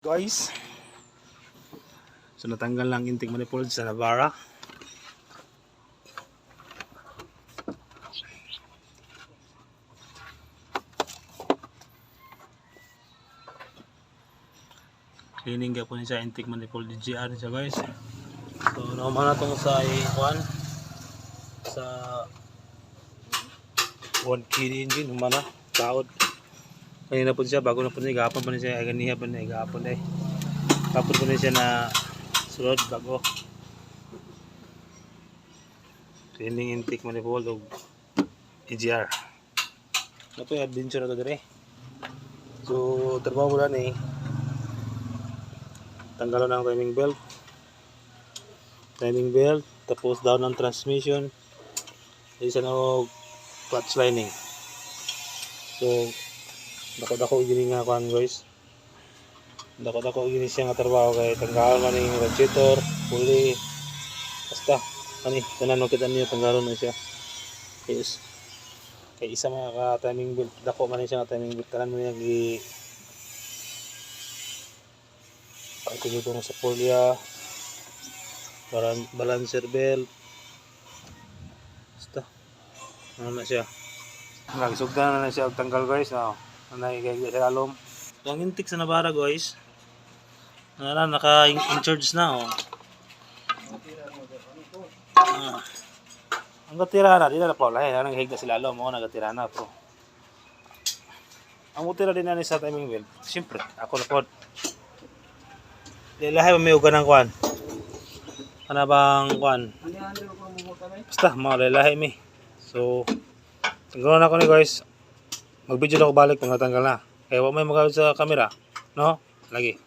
Guys, so natanggal lang intake manifold sa Navara. Cleaning ka po niya sa intake manifold DGR siya guys. So naman na itong sa i1 sa 1 kg engine humana taod. Kanina po siya, bago na po niya, gapon po niya, ganiha po niya, gapon eh. Tapos po niya na sulod, bago. Cleaning intake manifold o EGR. Ito yung adventure na ito dire. So, trabaho mo lang eh. Tanggalan ng timing belt. Timing belt, tapos down ng transmission. Isa na clutch lining. So, dako-dako gini nga kuan guys. Dako-dako gini siya nga trabaho kay tanggalon man ning radiator, pulley. Basta ani tanan kita niyo tanggalon na siya. Yes. Kay isa mga ka timing belt, dako man siya nga timing belt tanan mo yang gi pagkulo na sa polya. Balancer belt. Basta ano na siya. Nagsugdan na siya og tanggal guys, no. Nagigay sa alom. So, ang intake sa Navara guys, naka-in-charge na oh. Ang gatira na, di na po lahi, nangihig na sila alom, nagatira na po. Ang utira din na sa timing belt, siyempre, ako na po. Lahi may uga ng kuhan. Ano bang kuhan? Basta, mga lahi may. So, tanggalon ako ni guys. Mag-video na ako balik kung natanggal na. Kaya huwag may magawin sa camera. No? Lagi.